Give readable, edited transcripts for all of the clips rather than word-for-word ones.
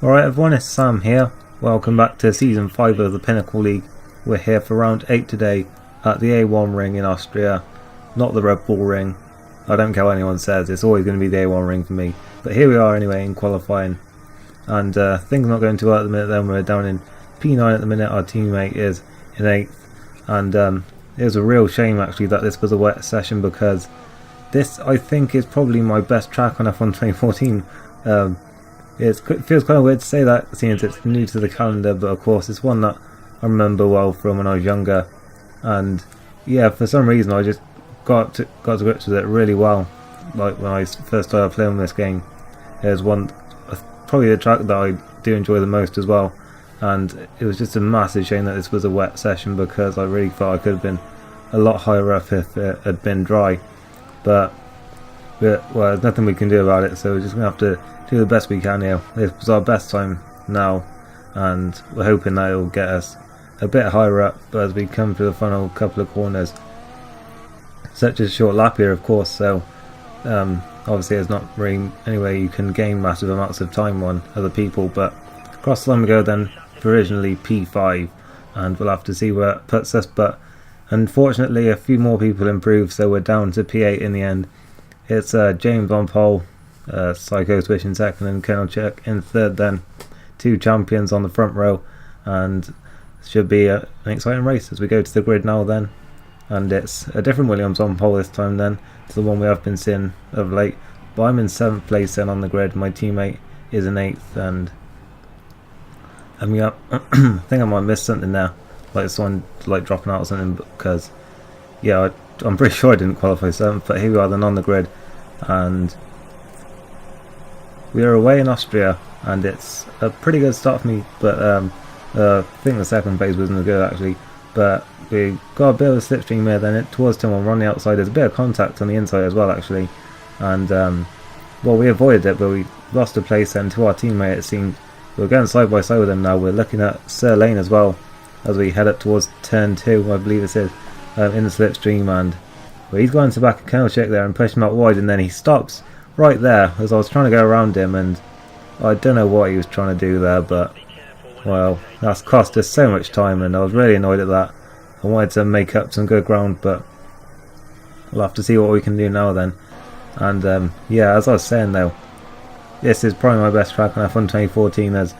Alright everyone, it's Sam here. Welcome back to Season 5 of the Pinnacle League. We're here for Round 8 today at the A1 ring in Austria, not the Red Bull ring. I don't care what anyone says, it's always going to be the A1 ring for me. But here we are anyway in qualifying. And things not going too well at the minute then. We're down in P9 at the minute, our teammate is in 8th. And it was a real shame actually that this was a wet session, because this I think is probably my best track on F1 2014. It feels kind of weird to say that, seeing as it's new to the calendar, but of course it's one that I remember well from when I was younger. And yeah, for some reason I just got to grips with it really well. Like when I first started playing this game, it was probably the track that I do enjoy the most as well. And it was just a massive shame that this was a wet session, because I really thought I could have been a lot higher up if it had been dry. But well, there's nothing we can do about it, so we're just going to have to do the best we can here. This was our best time now, and we're hoping that it will get us a bit higher up as we come through the final couple of corners. Such a short lap here, of course, so obviously there's not really any way you can gain massive amounts of time on other people, but across the line we go then, provisionally P5, and we'll have to see where it puts us. But unfortunately a few more people improved, so we're down to P8 in the end. It's James on pole, Psycho Swish in second, and Colonel Check in third then. Two champions on the front row, and it should be an exciting race as we go to the grid now then. And it's a different Williams on pole this time then to the one we have been seeing of late. But I'm in 7th place then on the grid, my teammate is in 8th, and I mean, I think I might miss something there, like someone like dropping out or something, because yeah, I'm pretty sure I didn't qualify 7th, but here we are then on the grid, and we are away in Austria, and it's a pretty good start for me. But I think the second phase wasn't as good actually, but we got a bit of a slipstream here then towards turn 1. We're on the outside, there's a bit of contact on the inside as well actually, and well, we avoided it, but we lost a place then to our teammate. It seemed we're going side by side with him now. We're looking at Sir Lane as well as we head up towards turn 2, I believe it is, in the slipstream, and well, he's going to back a Colonel Check there and push him out wide, and then he stops right there as I was trying to go around him, and I don't know what he was trying to do there, but well, that's cost us so much time, and I was really annoyed at that. I wanted to make up some good ground, but we'll have to see what we can do now then. And yeah, as I was saying though, this is probably my best track on F1 2014, as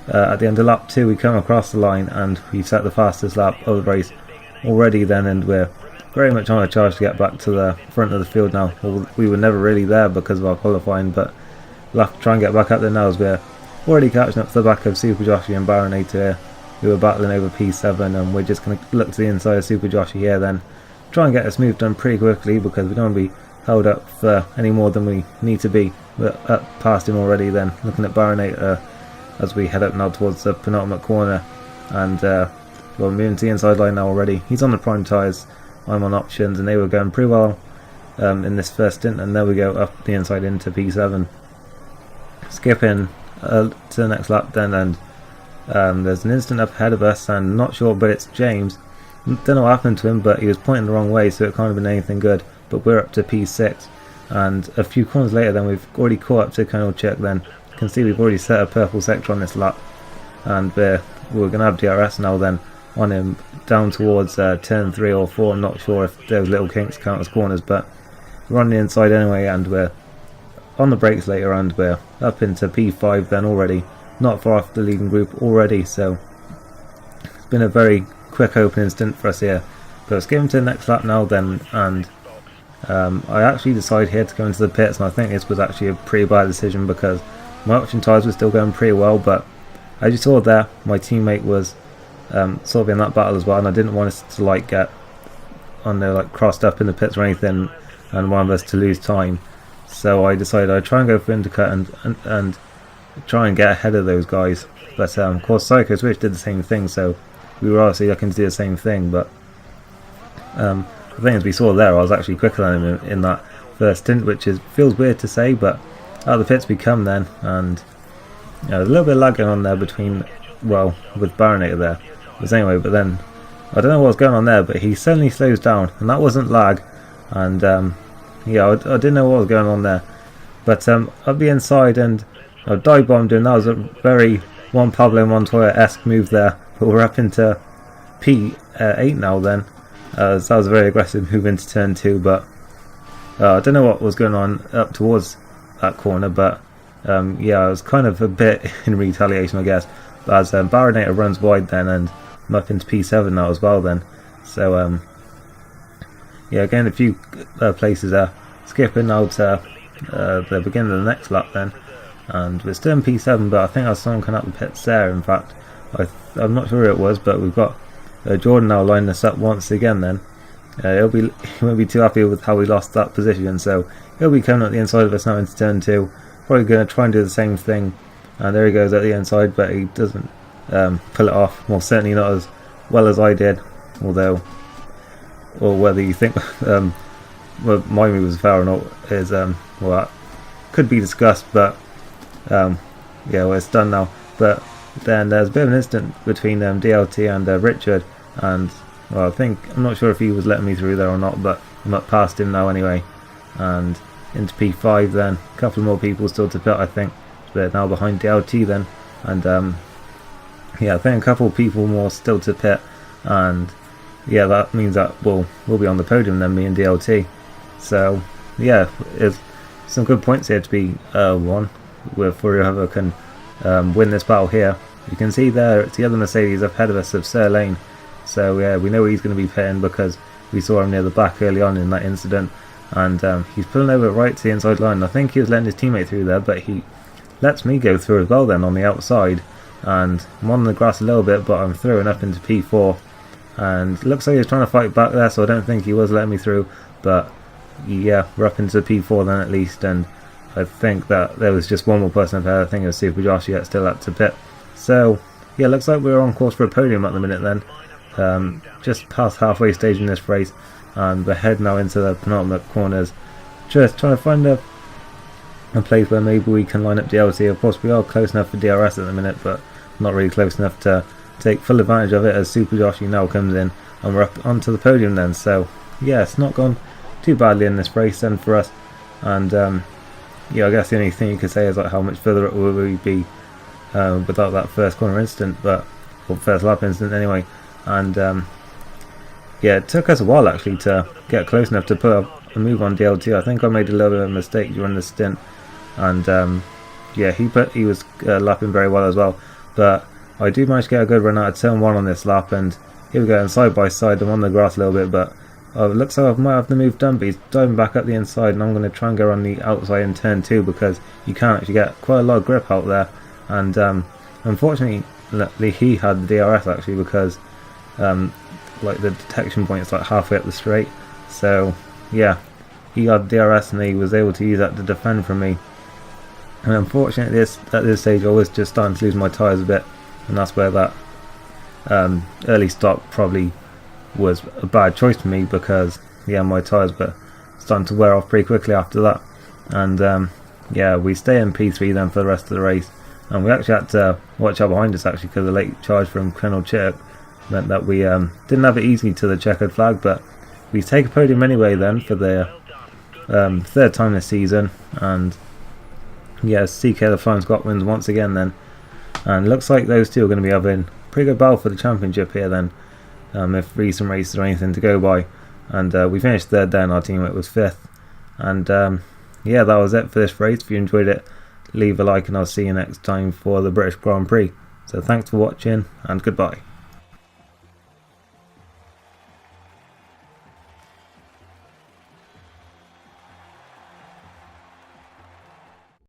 at the end of lap 2 we come across the line and we've set the fastest lap of the race already then, and we're very much on a charge to get back to the front of the field now. Well, we were never really there because of our qualifying, but we'll have to try and get back up there now, as we're already catching up to the back of Super Joshie and Baronator here, who are battling over P7, and we're just going to look to the inside of Super Joshie here then, try and get this move done pretty quickly, because we don't want to be held up for any more than we need to be. We're up past him already then, looking at Baronator as we head up now towards the penultimate corner, and we're moving to the inside line now already. He's on the prime tyres, I'm on options, and they were going pretty well in this first stint, and there we go up the inside into P7. Skipping to the next lap then, and there's an instant up ahead of us, and not sure, but it's James. Don't know what happened to him, but he was pointing the wrong way, so it can't have been anything good. But we're up to P6, and a few corners later then we've already caught up to Colonel Check then. You can see we've already set a purple sector on this lap, and we're going to have DRS now then on him down towards turn 3 or 4. I'm not sure if those little kinks count as corners, but we're on the inside anyway, and we're on the brakes later, and we're up into P5 then already, not far off the leading group already. So it's been a very quick opening stint for us here, but let's get into the next lap now then. And I actually decided here to go into the pits, and I think this was actually a pretty bad decision, because my option tyres were still going pretty well, but as you saw there, my teammate was sort of in that battle as well, and I didn't want us to like get on there like crossed up in the pits or anything, and one of us to lose time. So I decided I'd try and go for undercut and try and get ahead of those guys. But of course Psycho Switch did the same thing, so we were obviously looking to do the same thing. But the thing as we saw there, I was actually quicker than him in that first stint, which feels weird to say, but out of the pits we come then, and you know, there's a little bit of lagging on there between, well, with Baronator there. But anyway, but then I don't know what's going on there, but he suddenly slows down, and that wasn't lag, and yeah, I didn't know what was going on there. But I'll be inside, and I dive bombed him. That was a very one Pablo Montoya-esque move there, but we're up into P8 now then. So that was a very aggressive move into turn 2, but I don't know what was going on up towards that corner, but yeah, I was kind of a bit in retaliation, I guess. But as Baronator runs wide then, and I'm up into P7 now as well then. So yeah, again a few places there. Skipping now to the beginning of the next lap then, and we're still in P7, but I think I saw him come out the pits there. In fact, I'm not sure who it was, but we've got Jordan now lining us up once again then. He won't be too happy with how we lost that position, so he'll be coming up the inside of us now into turn 2. Probably going to try and do the same thing, and there he goes at the inside, but he doesn't pull it off. Well, certainly not as well as I did, although, or whether you think well, my move was foul or not is well, that could be discussed, but yeah, well, it's done now. But then there's a bit of an incident between DLT and Richard, and well, I'm not sure if he was letting me through there or not, but I'm up past him now anyway, and into P5 then. A couple more people still to pit, I think, but now behind DLT then, and yeah, I think a couple of people more still to pit, and yeah, that means that we'll be on the podium then, me and DLT. So yeah, it's some good points here to be won, with whoever can win this battle here. You can see there it's the other Mercedes ahead of us of Sir Lane, so yeah, we know he's going to be pitting because we saw him near the back early on in that incident, and he's pulling over right to the inside line. I think he was letting his teammate through there, but he lets me go through as well then on the outside, and I'm on the grass a little bit, but I'm throwing up into P4, and it looks like he was trying to fight back there, so I don't think he was letting me through, but yeah, we're up into P4 then at least, and I think that there was just one more person up there. I think it was Super Josh yet still up to pit. So yeah, looks like we're on course for a podium at the minute then. Just past halfway stage in this race, and we're heading now into the penultimate corners, just trying to find a place where maybe we can line up DLT. Of course we are close enough for DRS at the minute, but not really close enough to take full advantage of it, as Super Joshy now comes in and we're up onto the podium then. So yeah, it's not gone too badly in this race then for us, and yeah, I guess the only thing you could say is like how much further it will we be without that first corner incident, but or first lap incident anyway. And yeah, it took us a while actually to get close enough to put a move on DLT. I think I made a little bit of a mistake during the stint, and yeah, he was lapping very well as well, but I do manage to get a good run out of turn 1 on this lap, and here we go, and side by side I'm on the grass a little bit, but it looks like I might have the move done, but he's diving back up the inside, and I'm going to try and go on the outside in turn 2 because you can actually get quite a lot of grip out there, and unfortunately he had the DRS actually, because like the detection point is like halfway up the straight, so yeah, he had DRS and he was able to use that to defend from me. And unfortunately at this stage I was just starting to lose my tyres a bit, and that's where that early stop probably was a bad choice for me, because yeah, my tyres were starting to wear off pretty quickly after that. And yeah, we stay in P3 then for the rest of the race, and we actually had to watch out behind us actually, because the late charge from Colonel Chirk meant that we didn't have it easy to the checkered flag, but we take a podium anyway then for the third time this season. And yeah, CK the Flying Scot wins once again then, and looks like those two are going to be having a pretty good battle for the championship here then, if recent races are anything to go by. And we finished third there, and our teammate was 5th. And yeah, that was it for this race. If you enjoyed it, leave a like, and I'll see you next time for the British Grand Prix. So thanks for watching, and goodbye.